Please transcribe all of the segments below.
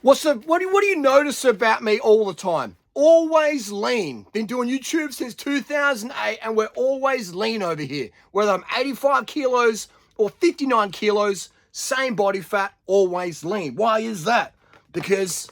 What do you notice about me all the time? Always lean. Been doing YouTube since 2008 and we're always lean over here. Whether I'm 85 kilos or 59 kilos, same body fat, always lean. Why is that? Because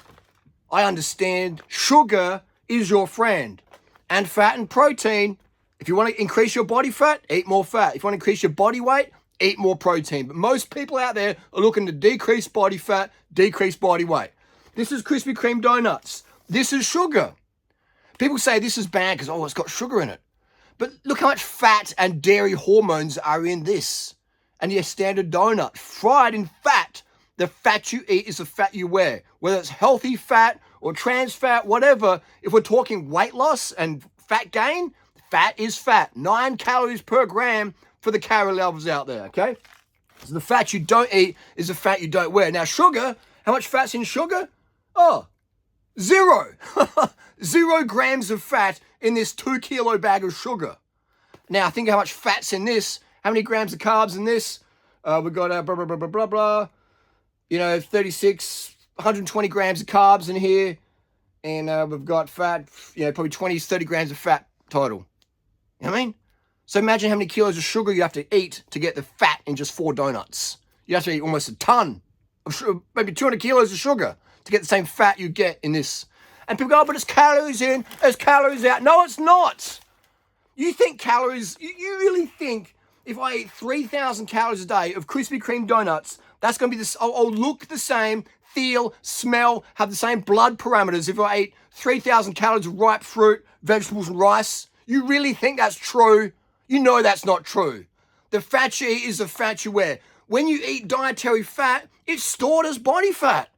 I understand sugar is your friend. And fat and protein, if you want to increase your body fat, eat more fat. If you want to increase your body weight, eat more protein. But most people out there are looking to decrease body fat, decrease body weight. This is Krispy Kreme donuts. This is sugar. People say this is bad because, it's got sugar in it. But look how much fat and dairy hormones are in this. And your standard donut, fried in fat. The fat you eat is the fat you wear. Whether it's healthy fat or trans fat, whatever. If we're talking weight loss and fat gain, fat is fat. 9 calories per gram for the calorie levels out there, okay? So the fat you don't eat is the fat you don't wear. Now sugar, how much fat's in sugar? 0. 0 grams of fat in this 2 kilo bag of sugar. Now think how much fat's in this. How many grams of carbs in this? We've got blah, blah, blah, blah, blah, blah. 120 grams of carbs in here. And we've got fat, probably 20, 30 grams of fat total. You know what I mean? So imagine how many kilos of sugar you have to eat to get the fat in just 4 donuts. You have to eat almost a ton of sugar, maybe 200 kilos of sugar to get the same fat you get in this. And people go, but it's calories in, it's calories out. No, it's not. You think calories, you really think if I eat 3,000 calories a day of Krispy Kreme donuts, that's going to be this, I'll look the same, feel, smell, have the same blood parameters if I eat 3,000 calories of ripe fruit, vegetables and rice? You really think that's true? You know that's not true. The fat you eat is the fat you wear. When you eat dietary fat, it's stored as body fat.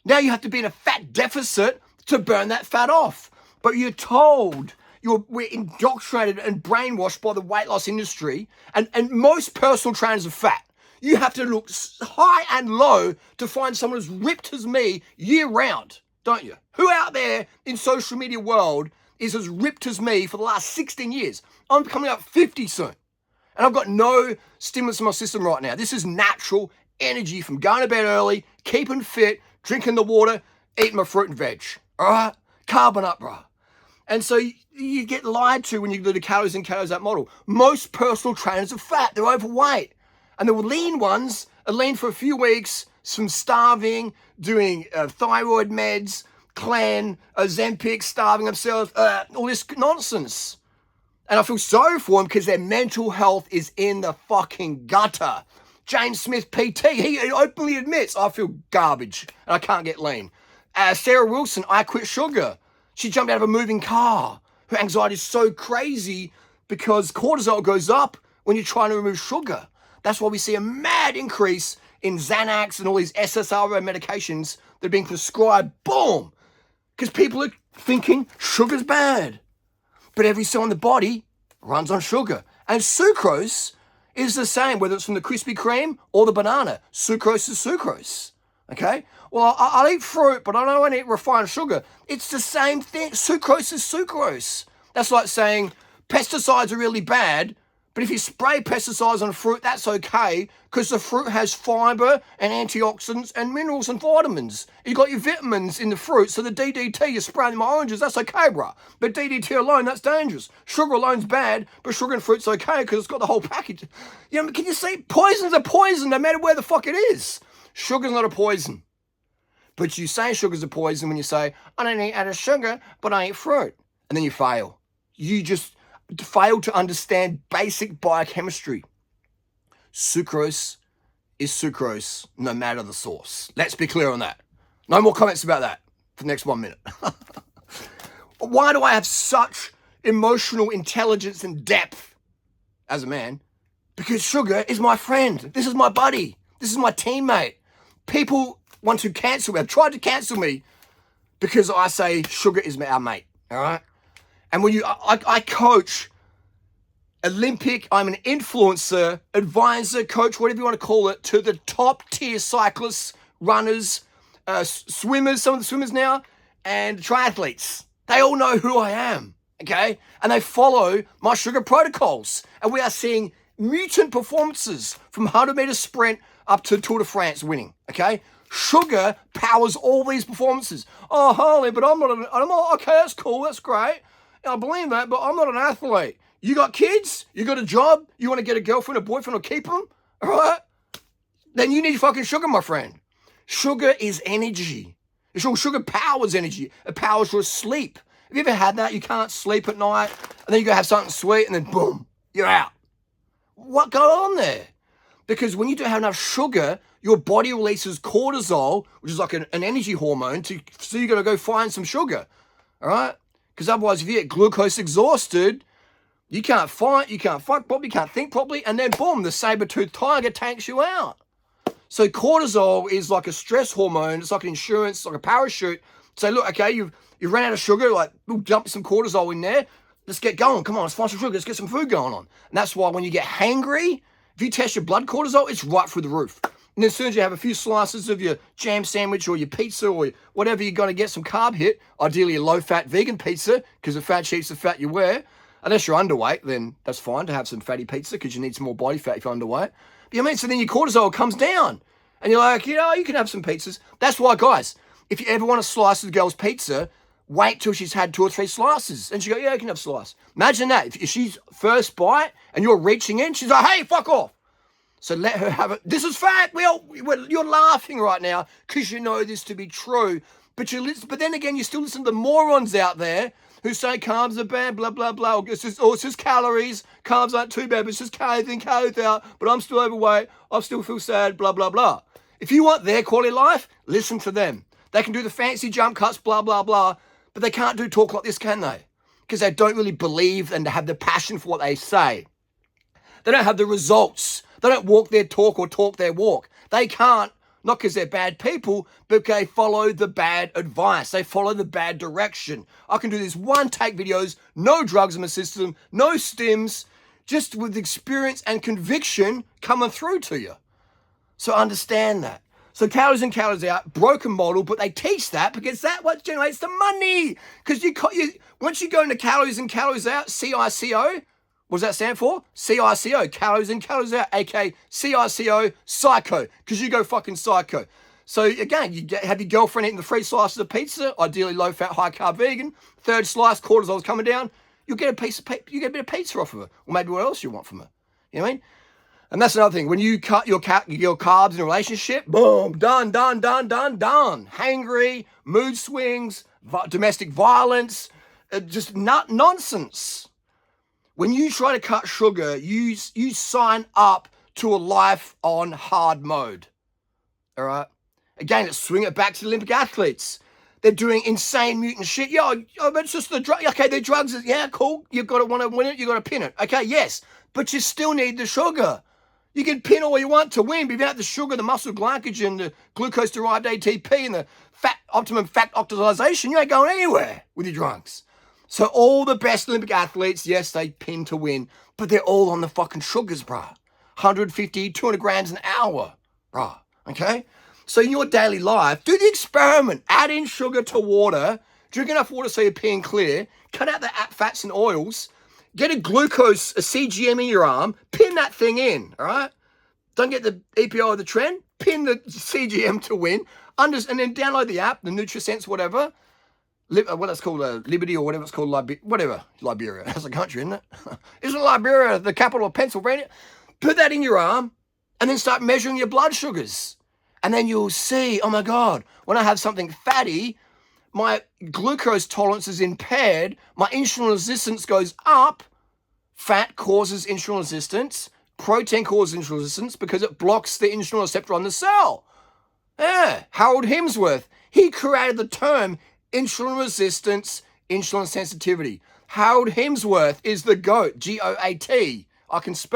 Now you have to be in a fat deficit to burn that fat off. But you're told, we're indoctrinated and brainwashed by the weight loss industry, and most personal trainers are fat. You have to look high and low to find someone as ripped as me year round, don't you? Who out there in social media world is as ripped as me for the last 16 years? I'm coming up 50 soon. And I've got no stimulus in my system right now. This is natural energy from going to bed early, keeping fit, drinking the water, eating my fruit and veg. All right? Carbon up, bro. And so you get lied to when you do the calories in, calories out model. Most personal trainers are fat. They're overweight. And the lean ones are lean for a few weeks, from starving, doing thyroid meds, Clan, Ozempic, starving themselves, all this nonsense. And I feel sorry for them because their mental health is in the fucking gutter. James Smith PT, he openly admits, I feel garbage and I can't get lean. Sarah Wilson, I quit sugar. She jumped out of a moving car. Her anxiety is so crazy because cortisol goes up when you're trying to remove sugar. That's why we see a mad increase in Xanax and all these SSRI medications that are being prescribed. Boom! Because people are thinking sugar's bad. But every cell in the body runs on sugar. And sucrose is the same, whether it's from the Krispy Kreme or the banana. Sucrose is sucrose. Okay? Well, I'll eat fruit, but I don't want to eat refined sugar. It's the same thing. Sucrose is sucrose. That's like saying pesticides are really bad, but if you spray pesticides on fruit, that's okay because the fruit has fiber and antioxidants and minerals and vitamins. You got your vitamins in the fruit, so the DDT you're spraying in my oranges, that's okay, bro. But DDT alone, that's dangerous. Sugar alone's bad, but sugar and fruit's okay because it's got the whole package. Can you see? Poison's a poison no matter where the fuck it is. Sugar's not a poison. But you say sugar's a poison when you say, I don't eat added sugar, but I eat fruit. And then you fail. You just fail to understand basic biochemistry. Sucrose is sucrose no matter the source. Let's be clear on that. No more comments about that for the next 1 minute. Why do I have such emotional intelligence and depth as a man? Because sugar is my friend. This is my buddy. This is my teammate. People want to cancel me. Have tried to cancel me because I say sugar is our mate. All right? And when I coach Olympic, I'm an influencer, advisor, coach, whatever you want to call it, to the top tier cyclists, runners, swimmers, some of the swimmers now, and triathletes. They all know who I am, okay? And they follow my sugar protocols. And we are seeing mutant performances from 100-meter sprint up to Tour de France winning, okay? Sugar powers all these performances. Oh, Harley, but I'm not, okay, that's cool, that's great. I believe that, but I'm not an athlete. You got kids? You got a job? You want to get a girlfriend, a boyfriend, or keep them? All right? Then you need fucking sugar, my friend. Sugar is energy. Sugar powers energy. It powers your sleep. Have you ever had that? You can't sleep at night, and then you go have something sweet, and then boom, you're out. What goes on there? Because when you don't have enough sugar, your body releases cortisol, which is like an energy hormone, so you got to go find some sugar, all right? Because otherwise, if you get glucose exhausted, you can't fight properly, you can't think properly, and then boom, the saber-toothed tiger tanks you out. So cortisol is like a stress hormone. It's like an insurance, it's like a parachute. Say, look, okay, you've run out of sugar, like, we'll dump some cortisol in there. Let's get going. Come on, let's find some sugar. Let's get some food going on. And that's why when you get hangry, if you test your blood cortisol, it's right through the roof. And as soon as you have a few slices of your jam sandwich or your pizza or whatever, you're going to get some carb hit, ideally a low-fat vegan pizza, because the fat sheet's the fat you wear. Unless you're underweight, then that's fine to have some fatty pizza because you need some more body fat if you're underweight. But you know, so then your cortisol comes down. And you're like, you can have some pizzas. That's why, guys, if you ever want a slice of the girl's pizza, wait till she's had 2 or 3 slices. And she go, yeah, you can have a slice. Imagine that. If she's first bite and you're reaching in, she's like, hey, fuck off. So let her have it. This is fact. You're laughing right now because you know this to be true. But then again, you still listen to the morons out there who say carbs are bad, blah, blah, blah. It's just calories. Carbs aren't too bad, but it's just calories in, calories out. But I'm still overweight. I still feel sad, blah, blah, blah. If you want their quality of life, listen to them. They can do the fancy jump cuts, blah, blah, blah. But they can't do talk like this, can they? Because they don't really believe and have the passion for what they say. They don't have the results. They don't walk their talk or talk their walk. They can't, not because they're bad people, but they follow the bad advice. They follow the bad direction. I can do these one-take videos, no drugs in my system, no stims, just with experience and conviction coming through to you. So understand that. So calories in, calories out, broken model, but they teach that because that's what generates the money. Because once you go into calories in, calories out, CICO, what does that stand for? CICO, calories in, calories out, aka CICO, psycho, because you go fucking psycho. So again, have your girlfriend eating the 3 slices of pizza, ideally low-fat, high-carb vegan. 3rd slice, cortisol's coming down. You'll get a bit of pizza off of her, or maybe what else you want from her. You know what I mean? And that's another thing. When you cut your carbs in a relationship, boom, done. Hangry, mood swings, domestic violence, just nonsense. When you try to cut sugar, you sign up to a life on hard mode. All right? Again, let's swing it back to the Olympic athletes. They're doing insane mutant shit. Yeah, but it's just the drug. Okay, the drugs. Yeah, cool. You've got to want to win it. You've got to pin it. Okay, yes. But you still need the sugar. You can pin all you want to win, but without the sugar, the muscle glycogen, the glucose-derived ATP, and the optimum fat oxidation, you ain't going anywhere with your drugs. So all the best Olympic athletes, yes, they pin to win, but they're all on the fucking sugars, bruh. 150, 200 grams an hour, bruh, okay? So in your daily life, do the experiment. Add in sugar to water, drink enough water so you're peeing clear, cut out the fats and oils, get a CGM in your arm, pin that thing in, all right? Don't get the EPO or the trend, pin the CGM to win, and then download the app, the NutriSense, whatever, what that's called, Liberty or whatever it's called, Liberia, that's a country, isn't it? Isn't Liberia the capital of Pennsylvania? Put that in your arm, and then start measuring your blood sugars. And then you'll see, oh my God, when I have something fatty, my glucose tolerance is impaired, my insulin resistance goes up. Fat causes insulin resistance. Protein causes insulin resistance because it blocks the insulin receptor on the cell. Yeah, Harold Hemsworth, he created the term insulin resistance, insulin sensitivity. Harold Hemsworth is the GOAT, G-O-A-T. I can spell